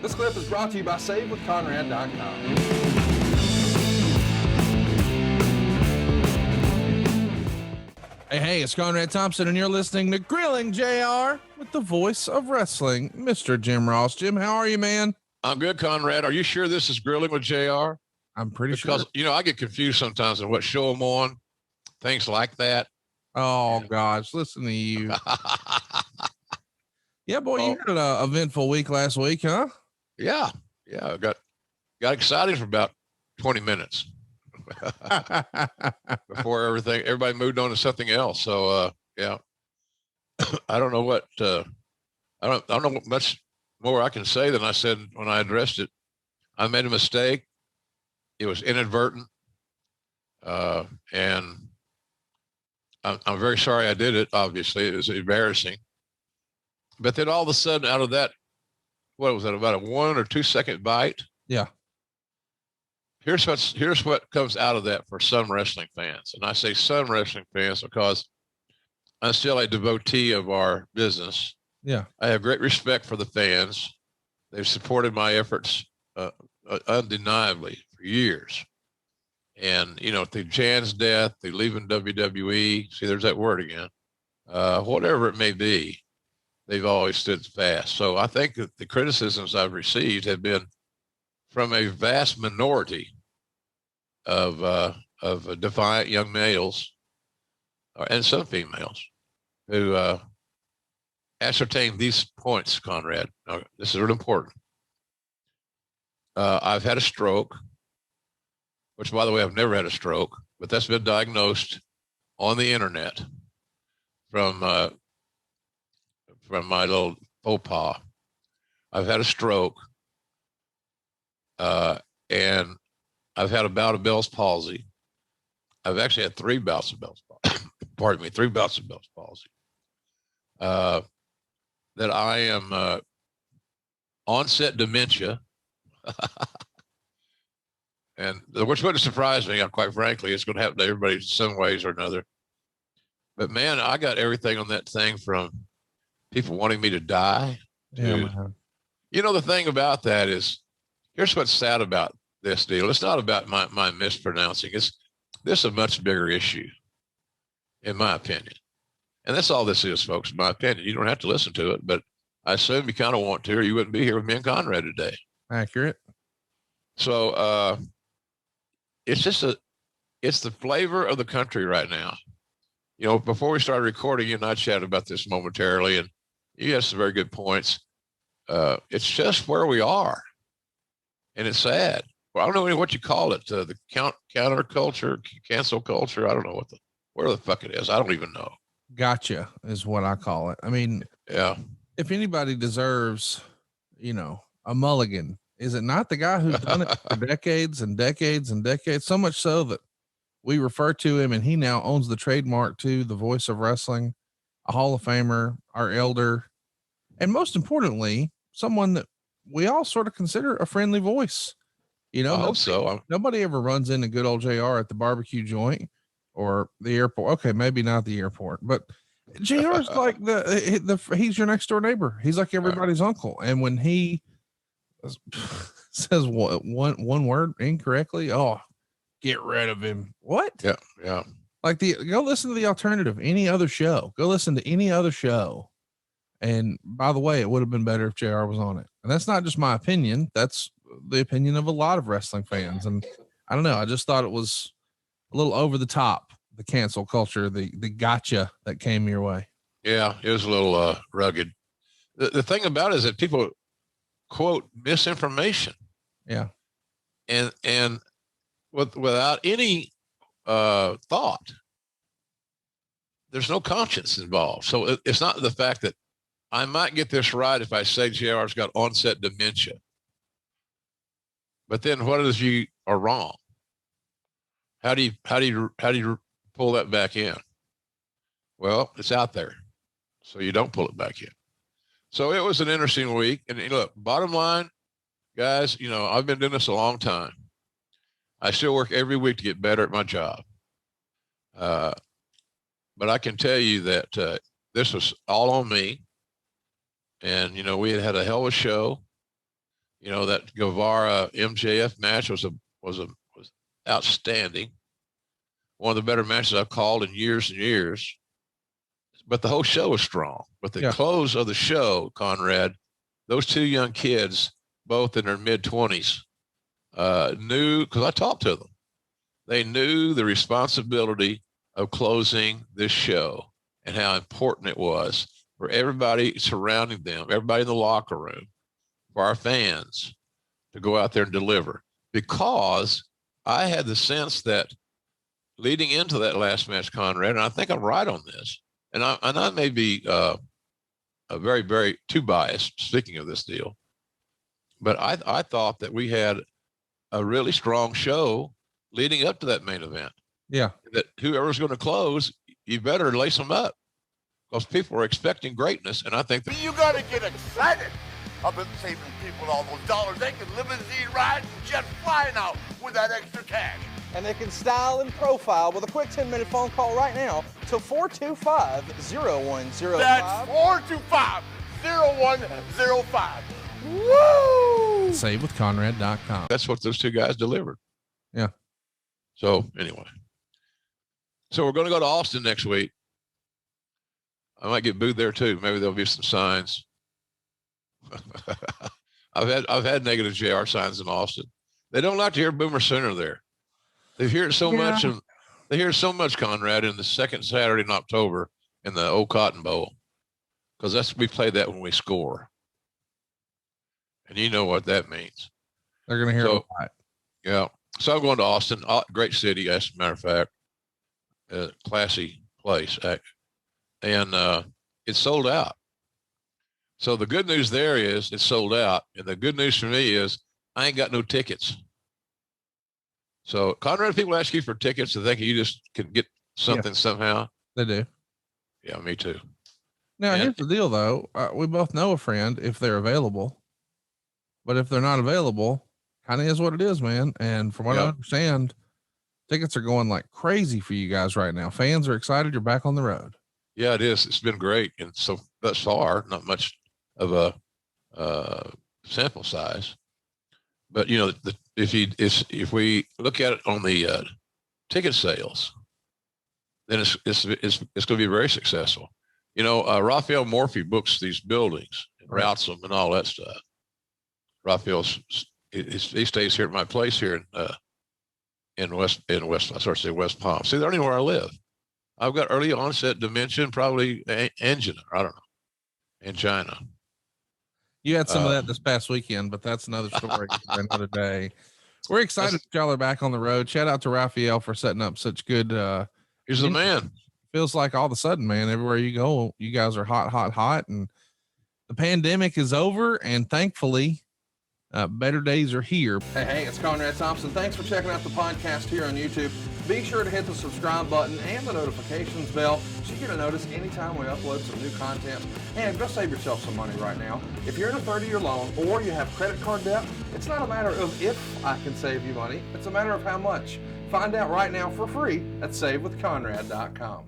This clip is brought to you by SaveWithConrad.com. Hey, it's Conrad Thompson, and you're listening to Grilling JR with the voice of wrestling, Mr. Jim Ross. Jim, how are you, man? I'm good, Conrad. Are you sure this is Grilling with JR? I'm pretty sure. Because, you know, I get confused sometimes on what show I'm on, things like that. Oh, gosh, listen to you. Yeah, boy, you had an eventful week last week, huh? Yeah. I got excited for about 20 minutes before everybody moved on to something else. So, yeah, I don't know what, I don't know much more I can say than I said when I addressed it. I made a mistake. It was inadvertent. And I'm very sorry I did it. Obviously, it was embarrassing. But then all of a sudden, out of that, what was that? About a 1 or 2 second bite. Yeah. Here's what comes out of that for some wrestling fans, and I say some wrestling fans because I'm still a devotee of our business. Yeah. I have great respect for the fans. They've supported my efforts undeniably for years. And, you know, through Jan's death, through leaving WWE, see, there's that word again, whatever it may be, they've always stood fast. So I think that the criticisms I've received have been from a vast minority of defiant young males and some females who ascertain these points, Conrad. Now, this is really important. I've had a stroke, which, by the way, I've never had a stroke, but that's been diagnosed on the internet from my little faux pas. I've had a stroke, and I've had a bout of Bell's palsy. I've actually had 3 bouts of Bell's palsy. Pardon me, 3 bouts of Bell's palsy. That I am onset dementia. And which wouldn't surprise me, quite frankly. It's going to happen to everybody in some ways or another. But, man, I got everything on that thing from people wanting me to die. Yeah, you know, the thing about that is, here's what's sad about this deal. It's not about my mispronouncing. This is a much bigger issue, in my opinion. And that's all this is, folks, in my opinion. You don't have to listen to it, but I assume you kind of want to, or you wouldn't be here with me and Conrad today. accurate. So it's the flavor of the country right now. You know, before we started recording, you and I chatted about this momentarily, and you had some very good points. It's just where we are, and it's sad. Well, I don't know what you call it, the counter culture, cancel culture. I don't know where the fuck it is. I don't even know. Gotcha is what I call it. I mean, yeah. If anybody deserves, you know, a mulligan, is it not the guy who's done it for decades and decades and decades? So much so that we refer to him, and he now owns the trademark to the voice of wrestling, a Hall of Famer, our elder, and most importantly, someone that we all sort of consider a friendly voice. You know, I hope so. Nobody ever runs into good old JR at the barbecue joint or the airport. Okay, maybe not the airport, but JR's like he's your next door neighbor. He's like everybody's uncle. And when he says one word incorrectly, oh, get rid of him. What? Yeah. Like go listen to the alternative, any other show. Go listen to any other show. And by the way, it would have been better if JR was on it. And that's not just my opinion. That's the opinion of a lot of wrestling fans. And I don't know. I just thought it was a little over the top, the cancel culture, the gotcha that came your way. Yeah, it was a little rugged. The thing about it is that people quote misinformation. Yeah. And without any thought, there's no conscience involved. So it's not the fact that I might get this right if I say JR's got onset dementia. But then what if you are wrong? How do you pull that back in? Well, it's out there, so you don't pull it back in. So it was an interesting week. And look, bottom line, guys, you know, I've been doing this a long time. I still work every week to get better at my job. But I can tell you that this was all on me. And, you know, we had a hell of a show. You know, that Guevara MJF match was outstanding. One of the better matches I've called in years and years. But the whole show was strong. But the close of the show, Conrad, those two young kids, both in their mid-20s, knew, because I talked to them, they knew the responsibility of closing this show and how important it was for everybody surrounding them, everybody in the locker room, for our fans to go out there and deliver. Because I had the sense that leading into that last match, Conrad, and I think I'm right on this, and I may be very, very too biased, speaking of this deal, but I thought that we had a really strong show leading up to that main event. Yeah. That whoever's going to close, you better lace them up, because people are expecting greatness, and I think that you got to get excited about saving people all those dollars. They can limousine ride and jet fly now with that extra cash. And they can style and profile with a quick 10-minute phone call right now to 425-0105. That's 425-0105. Woo! SaveWithConrad.com. that's what those two guys delivered. Yeah. So anyway, so we're going to go to Austin next week. I might get booed there too. Maybe there'll be some signs. I've had negative JR signs in Austin. They don't like to hear Boomer Sooner there. They hear it so much, and they hear so much, Conrad, in the second Saturday in October in the old Cotton Bowl, because we play that when we score, and you know what that means. They're going to hear it a lot. Yeah. So I'm going to Austin, great city, as a matter of fact, classy place, and it's sold out. So the good news there is it's sold out, and the good news for me is I ain't got no tickets. So, Conrad, people ask you for tickets to think you just can get something somehow. They do. Yeah, me too. Now, here's the deal, though. We both know a friend if they're available, but if they're not available, kind of is what it is, man. And from what I understand, tickets are going like crazy for you guys right now. Fans are excited. You're back on the road. Yeah, it is. It's been great. And so thus far, not much of a sample size, but you know, if we look at it on the ticket sales, then it's going to be very successful. You know, Raphael Morphy books these buildings and routes them and all that stuff. Raphael's he stays here at my place here in West. I sort of say West Palm. See, they're anywhere I live. I've got early onset dementia, probably angina. I don't know, angina. You had some of that this past weekend, but that's another story for another day. We're excited that y'all are back on the road. Shout out to Raphael for setting up such good. He's the man. Feels like all of a sudden, man, everywhere you go, you guys are hot, and the pandemic is over, and thankfully, better days are here. Hey, it's Conrad Thompson. Thanks for checking out the podcast here on YouTube. Be sure to hit the subscribe button and the notifications bell so you get a notice anytime we upload some new content. And go save yourself some money right now. If you're in a 30-year loan or you have credit card debt, it's not a matter of if I can save you money. It's a matter of how much. Find out right now for free at SaveWithConrad.com.